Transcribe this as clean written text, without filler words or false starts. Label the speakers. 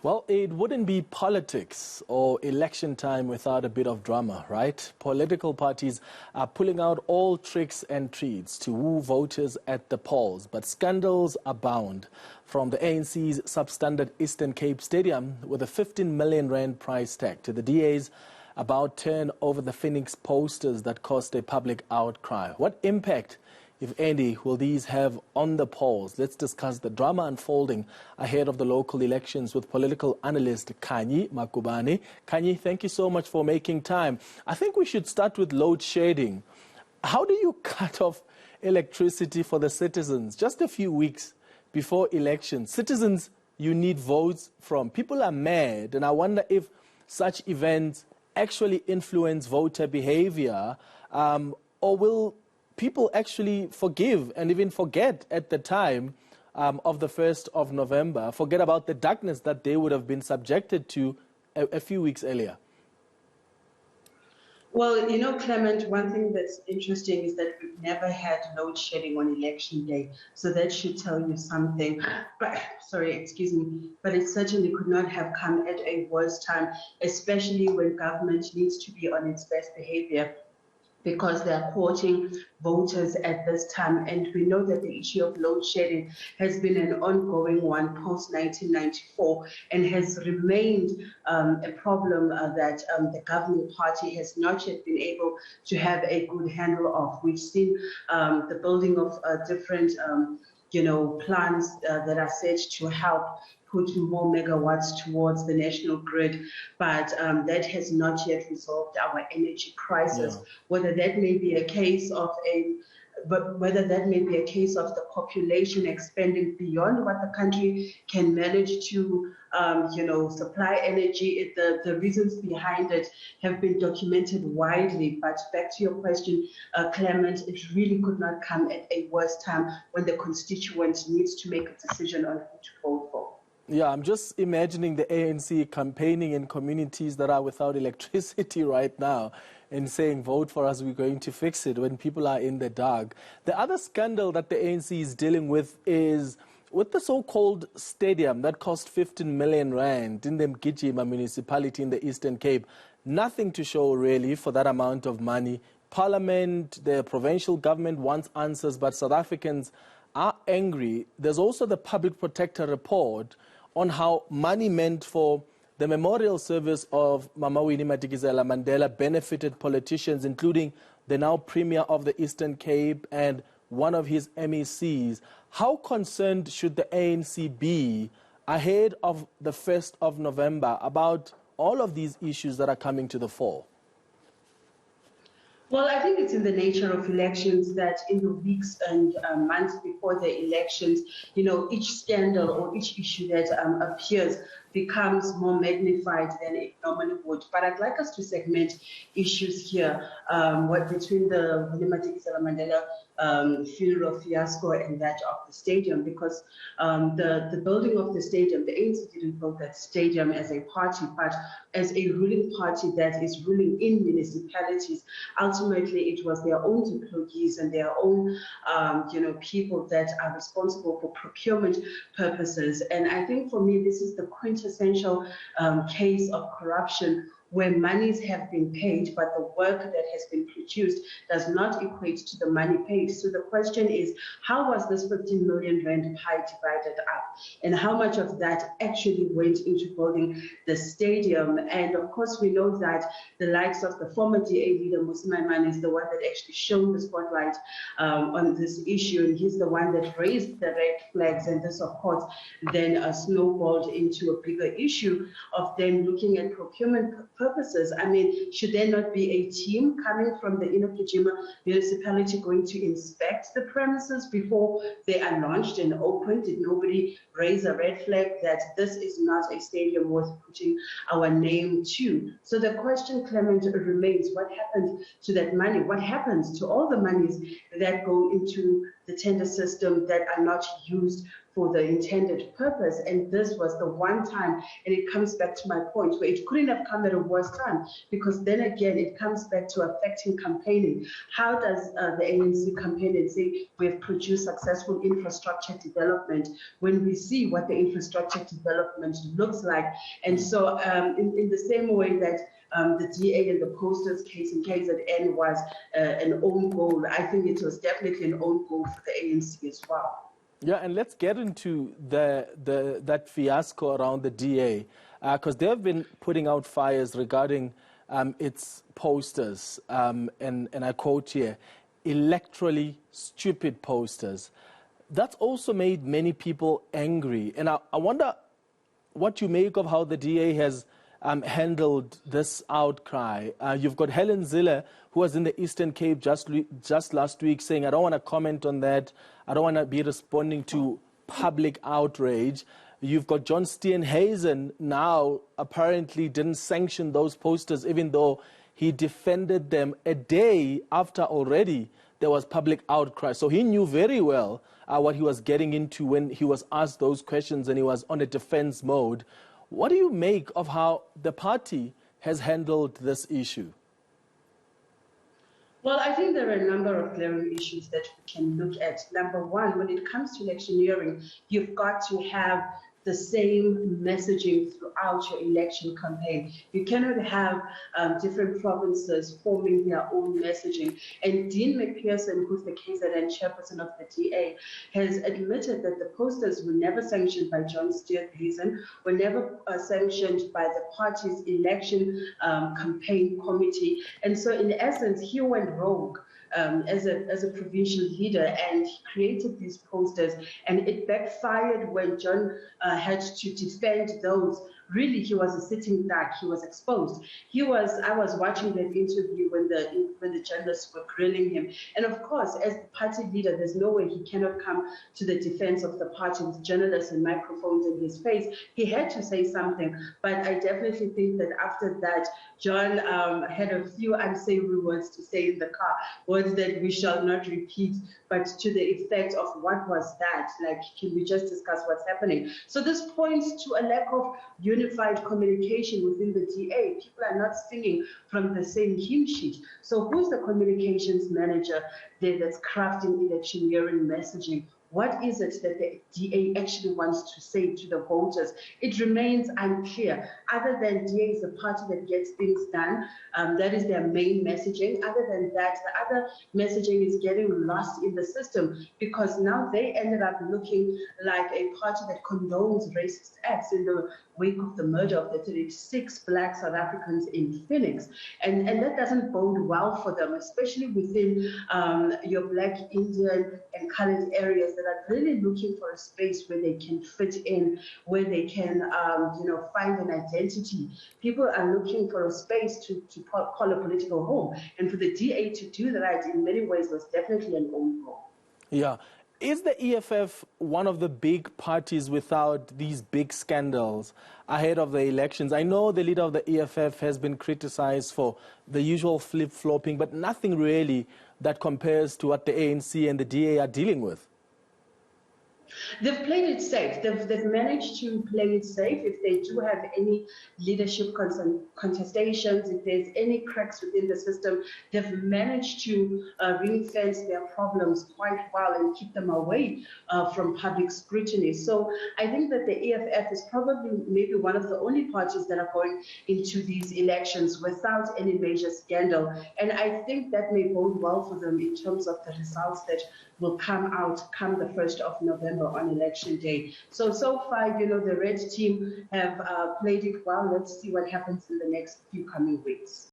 Speaker 1: Well, it wouldn't be politics or election time without a bit of drama, right? Political parties are pulling out all tricks and treats to woo voters at the polls, but scandals abound. From the ANC's substandard Eastern Cape Stadium with a 15 million rand price tag to the DA's about turn over the Phoenix posters that caused a public outcry. What impact, if any, will these have on the polls? Let's discuss the drama unfolding ahead of the local elections with political analyst Khanyi Magubane. Khanyi, thank you so much for making time. I think we should start with load shedding. How do you cut off electricity for the citizens just a few weeks before elections? Citizens you need votes from. People are mad, and I wonder if such events actually influence voter behavior, or will people actually forgive and even forget at the time of the 1st of November, forget about the darkness that they would have been subjected to a few weeks earlier?
Speaker 2: Well, you know, Clement, one thing that's interesting is that we've never had load shedding on election day. So that should tell you something. But, sorry, excuse me. But it certainly could not have come at a worse time, especially when government needs to be on its best behavior, because they're courting voters at this time. And we know that the issue of load shedding has been an ongoing one post-1994 and has remained a problem that the governing party has not yet been able to have a good handle of. We've seen the building of different plans that are set to help put more megawatts towards the national grid, but that has not yet resolved our energy crisis. Yeah. Whether that may be a case of the population expanding beyond what the country can manage to, supply energy. The reasons behind it have been documented widely. But back to your question, Clement, it really could not come at a worse time when the constituent needs to make a decision on who to vote for.
Speaker 1: Yeah, I'm just imagining the ANC campaigning in communities that are without electricity right now and saying, vote for us, we're going to fix it, when people are in the dark. The other scandal that the ANC is dealing with is with the so-called stadium that cost 15 million rand in the Mgijima municipality in the Eastern Cape. Nothing to show really for that amount of money. Parliament, the provincial government wants answers, but South Africans are angry. There's also the Public Protector report on how money meant for the memorial service of Mama Winnie Madikizela Mandela benefited politicians, including the now Premier of the Eastern Cape and one of his MECs. How concerned should the ANC be ahead of the 1st of November about all of these issues that are coming to the fore?
Speaker 2: Well, I think it's in the nature of elections that in the weeks and months before the elections, each scandal or each issue that appears becomes more magnified than it normally would. But I'd like us to segment issues here, between the Madikizela Mandela funeral fiasco and that of the stadium, because the building of the stadium, the ANC didn't build that stadium as a party, but as a ruling party that is ruling in municipalities. Ultimately, it was their own employees and their own, people that are responsible for procurement purposes. And I think for me, this is the quintessential case of corruption, where monies have been paid, but the work that has been produced does not equate to the money paid. So the question is, how was this 15 million rand pie divided up? And how much of that actually went into building the stadium? And of course, we know that the likes of the former DA leader, Musi Maimane, is the one that actually shone the spotlight on this issue. And he's the one that raised the red flags. And this, of course, then snowballed into a bigger issue of then looking at procurement purposes. I mean, should there not be a team coming from the Mgijima municipality going to inspect the premises before they are launched and opened? Did nobody raise a red flag that this is not a stadium worth putting our name to? So the question, Clement, remains, what happened to that money? What happens to all the monies that go into the tender system that are not used for the intended purpose. And this was the one time, and it comes back to my point, where it couldn't have come at a worse time, because then again, it comes back to affecting campaigning. How does the ANC campaign and say we've produced successful infrastructure development when we see what the infrastructure development looks like? And so in the same way that the DA and the posters case in KZN was an own goal, I think it was definitely an own goal for the ANC as well.
Speaker 1: Yeah, and let's get into that fiasco around the DA, because they've been putting out fires regarding its posters, and I quote here, electorally stupid posters. That's also made many people angry, and I wonder what you make of how the DA has handled this outcry. You've got Helen Zille, who was in the Eastern Cape just last week, saying, I don't want to comment on that. I don't want to be responding to public outrage. You've got John Steenhuisen now apparently didn't sanction those posters, even though he defended them a day after already there was public outcry. So he knew very well what he was getting into when he was asked those questions and he was on a defense mode. What do you make of how the party has handled this issue?
Speaker 2: Well, I think there are a number of glaring issues that we can look at. Number one, when it comes to electioneering, you've got to have the same messaging throughout your election campaign. You cannot have different provinces forming their own messaging. And Dean McPherson, who's the KZN chairperson of the DA, has admitted that the posters were never sanctioned by John Steenhuisen, were never sanctioned by the party's election campaign committee. And so in essence, he went rogue as a provincial leader, and he created these posters, and it backfired when John had to defend those. Really, he was a sitting duck. He was exposed. I was watching that interview when the journalists were grilling him. And of course, as the party leader, there's no way he cannot come to the defense of the party with journalists and microphones in his face. He had to say something. But I definitely think that after that, John had a few unsavory words to say in the car, words that we shall not repeat, but to the effect of what was that? Like, can we just discuss what's happening? So this points to a lack of unified communication within the DA. People are not singing from the same hymn sheet. So who's the communications manager there that's crafting electioneering messaging? What is it that the DA actually wants to say to the voters? It remains unclear. Other than DA is a party that gets things done, that is their main messaging. Other than that, the other messaging is getting lost in the system, because now they ended up looking like a party that condones racist acts in the wake of the murder of the 36 Black South Africans in Phoenix. And that doesn't bode well for them, especially within your Black, Indian, and colored areas that are really looking for a space where they can fit in, where they can find an identity. People are looking for a space to call a political home. And for the DA to do that in many ways was definitely an own goal.
Speaker 1: Yeah. Is the EFF one of the big parties without these big scandals ahead of the elections? I know the leader of the EFF has been criticized for the usual flip-flopping, but nothing really that compares to what the ANC and the DA are dealing with.
Speaker 2: They've played it safe. They've managed to play it safe. If they do have any leadership contestations, if there's any cracks within the system, they've managed to ring-fence their problems quite well and keep them away from public scrutiny. So I think that the EFF is probably maybe one of the only parties that are going into these elections without any major scandal. And I think that may bode well for them in terms of the results that will come out come the 1st of November on election day. So far, the red team have played it well. Let's see what happens in the next few coming weeks.